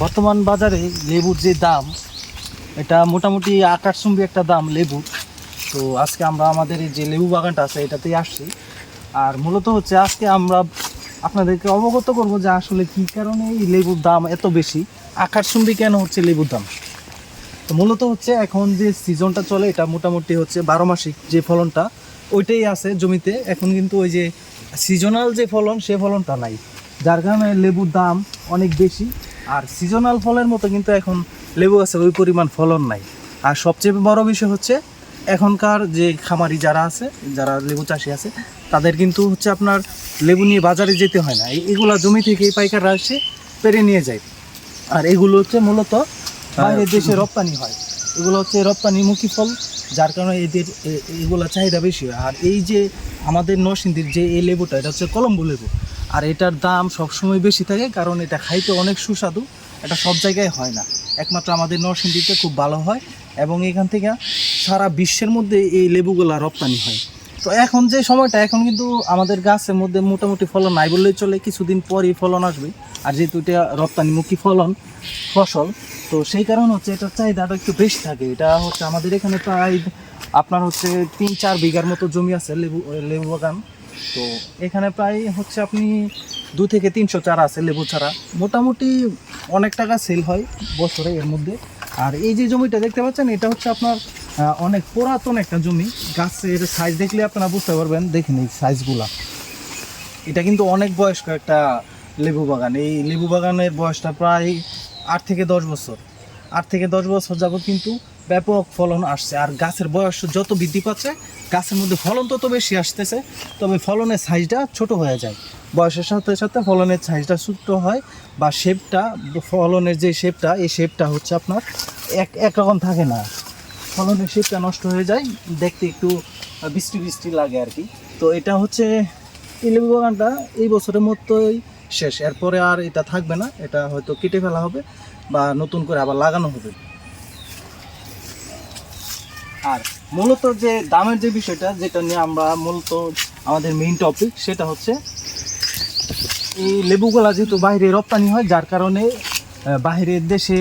বর্তমান বাজারে লেবুর যে দাম, এটা মোটামুটি আকাশচুম্বী একটা দাম লেবুর। তো আজকে আমরা আমাদের এই যে লেবু বাগানটা আছে এটাতেই আসছি। আর মূলত হচ্ছে আজকে আমরা আপনাদেরকে অবগত করব যে আসলে কী কারণে এই লেবুর দাম এত বেশি, আকাশচুম্বী কেন হচ্ছে লেবুর দাম। তো মূলত হচ্ছে এখন যে সিজনটা চলে এটা মোটামুটি হচ্ছে 12 মাসিক যে ফলনটা ওইটাই আছে জমিতে। এখন কিন্তু ওই যে সিজনাল যে ফলন সে ফলনটা নাই, যার কারণে লেবুর দাম অনেক বেশি। আর সিজনাল ফলের মতো কিন্তু এখন লেবু গাছের ওই পরিমাণ ফলন নাই। আর সবচেয়ে বড় বিষয় হচ্ছে এখনকার যে খামারি যারা আছে, যারা লেবু চাষি আছে, তাদের কিন্তু হচ্ছে আপনার লেবু নিয়ে বাজারে যেতে হয় না, এগুলা জমি থেকে পাইকাররা এসে পেরে নিয়ে যায়। আর এগুলো হচ্ছে মূলত বাইরের দেশে রপ্তানি হয়, এগুলো হচ্ছে রপ্তানিমুখী ফল, যার কারণে এদের এগুলো চাহিদা বেশি হয়। আর এই যে আমাদের নরসিংদীর যে এই লেবুটা, এটা হচ্ছে কলম্বো লেবু। আর এটার দাম সবসময় বেশি থাকে, কারণ এটা খাইতে অনেক সুস্বাদু। এটা সব জায়গায় হয় না, একমাত্র আমাদের নরসিংদীতে খুব ভালো হয়। এবং এখান থেকে সারা বিশ্বের মধ্যে এই লেবুগুলা রপ্তানি হয়। তো এখন যে সময়টা, এখন কিন্তু আমাদের গাছের মধ্যে মোটামুটি ফলন নাই বললেই চলে, কিছুদিন পরই ফলন আসবে। আর যেহেতু এটা রপ্তানিমুখী ফসল, তো সেই কারণে হচ্ছে এটার চাহিদাটা একটু বেশি থাকে। এটা হচ্ছে আমাদের এখানে প্রায় আপনার হচ্ছে 3-4 বিঘার মতো জমি আছে লেবু বাগান। তো এখানে প্রায় হচ্ছে আপনি 2 থেকে 300 চারা আছে লেবু চারা, মোটামুটি অনেক টাকা সেল হয় বছরে এর মধ্যে। আর এই যে জমিটা দেখতে পাচ্ছেন, এটা হচ্ছে আপনার অনেক পুরাতন একটা জমি। গাছের সাইজ দেখলে আপনারা বুঝতে পারবেন, দেখেন এই সাইজগুলা। এটা কিন্তু অনেক বয়স্ক একটা লেবু বাগান। এই লেবু বাগানের বয়সটা প্রায় 8 থেকে 10 বছর। 8 থেকে 10 বছর যাবত কিন্তু ব্যাপক ফলন আসছে। আর গাছের বয়স যত বৃদ্ধি পাচ্ছে, গাছের মধ্যে ফলন তত বেশি আসতেছে, তবে ফলনের সাইজটা ছোট হয়ে যায়। বয়সের সাথে সাথে ফলনের সাইজটা ছোট হয়, বা শেপটা, ফলনের যে শেপটা, এই শেপটা হচ্ছে আপনার একরকম থাকে না। ফলনের শেপটা নষ্ট হয়ে যায়, দেখতে একটু বৃষ্টি বৃষ্টি লাগে আর কি। তো এটা হচ্ছে এই লেবু বাগানটা এই বছরের মতোই শেষ, এরপরে আর এটা থাকবে না। এটা হয়তো কেটে ফেলা হবে বা নতুন করে আবার লাগানো হবে। আর মূলত যে দামের যে বিষয়টা, যেটা নিয়ে আমরা মূলত আমাদের মেইন টপিক, সেটা হচ্ছে এই লেবুগুলা যেহেতু বাইরে রপ্তানি হয়, যার কারণে বাইরের দেশে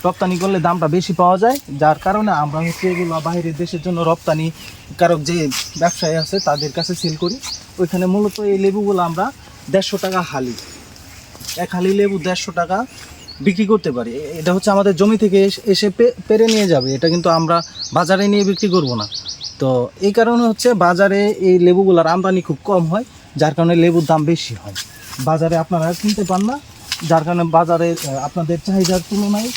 রপ্তানি করলে দামটা বেশি পাওয়া যায়। যার কারণে আমরা হচ্ছে এগুলো বাইরের দেশের জন্য রপ্তানি কারক যে ব্যবসায়ী আছে তাদের কাছে সেল করি। ওইখানে মূলত এই লেবুগুলো আমরা 150 টাকা হালি, এক হালি লেবু 150 টাকা বিক্রি করতে পারি। এটা হচ্ছে আমাদের জমি থেকে এসে পেরে নিয়ে যাবে, এটা কিন্তু আমরা বাজারে নিয়ে বিক্রি করব না। তো এই কারণে হচ্ছে বাজারে এই লেবুগুলোর আমদানি খুব কম হয়, যার কারণে লেবুর দাম বেশি হয়। বাজারে আপনারা কিনতে পান না, যার কারণে বাজারে আপনাদের চাহিদার তুলনায়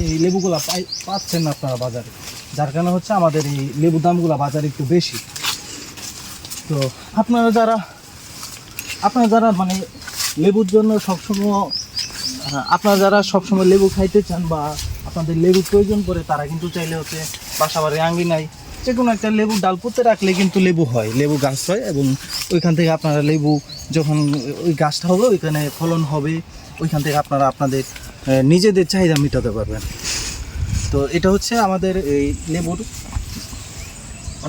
এই লেবুগুলা পাচ্ছেন না আপনারা বাজারে, যার কারণে হচ্ছে আমাদের এই লেবুর দামগুলো বাজারে একটু বেশি। তো আপনারা যারা মানে লেবুর জন্য আপনারা যারা সবসময় লেবু খাইতে চান বা আপনাদের লেবু প্রয়োজন পড়ে, তারা কিন্তু চাইলে হচ্ছে বাসাবাড়ির আঙ্গিনায় যে কোনো একটা লেবুর ডাল পুঁতে রাখলে কিন্তু লেবু হয়, লেবু গাছ হয়। এবং ওইখান থেকে আপনারা লেবু যখন ওই গাছটা হবে, ওইখানে ফলন হবে, ওইখান থেকে আপনারা আপনাদের নিজেদের চাহিদা মেটাতে পারবেন। তো এটা হচ্ছে আমাদের এই লেবুর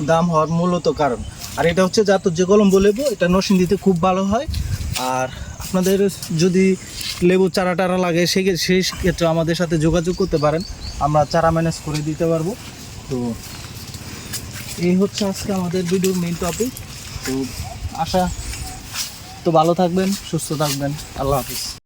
দাম হওয়ার মূলত কারণ। আর এটা হচ্ছে জাতর যে কলম্বো লেবু, এটা নরসিংদীতে খুব ভালো হয়। আর আপনাদের যদি লেবু চারা টারা লাগে, সেই ক্ষেত্রে আমাদের সাথে যোগাযোগ করতে পারেন, আমরা চারা ম্যানেজ করে দিতে পারবো। তো এই হচ্ছে আজকে আমাদের ভিডিওর মেইন টপিক। তো আশা তো ভালো থাকবেন, সুস্থ থাকবেন। আল্লাহ হাফিজ।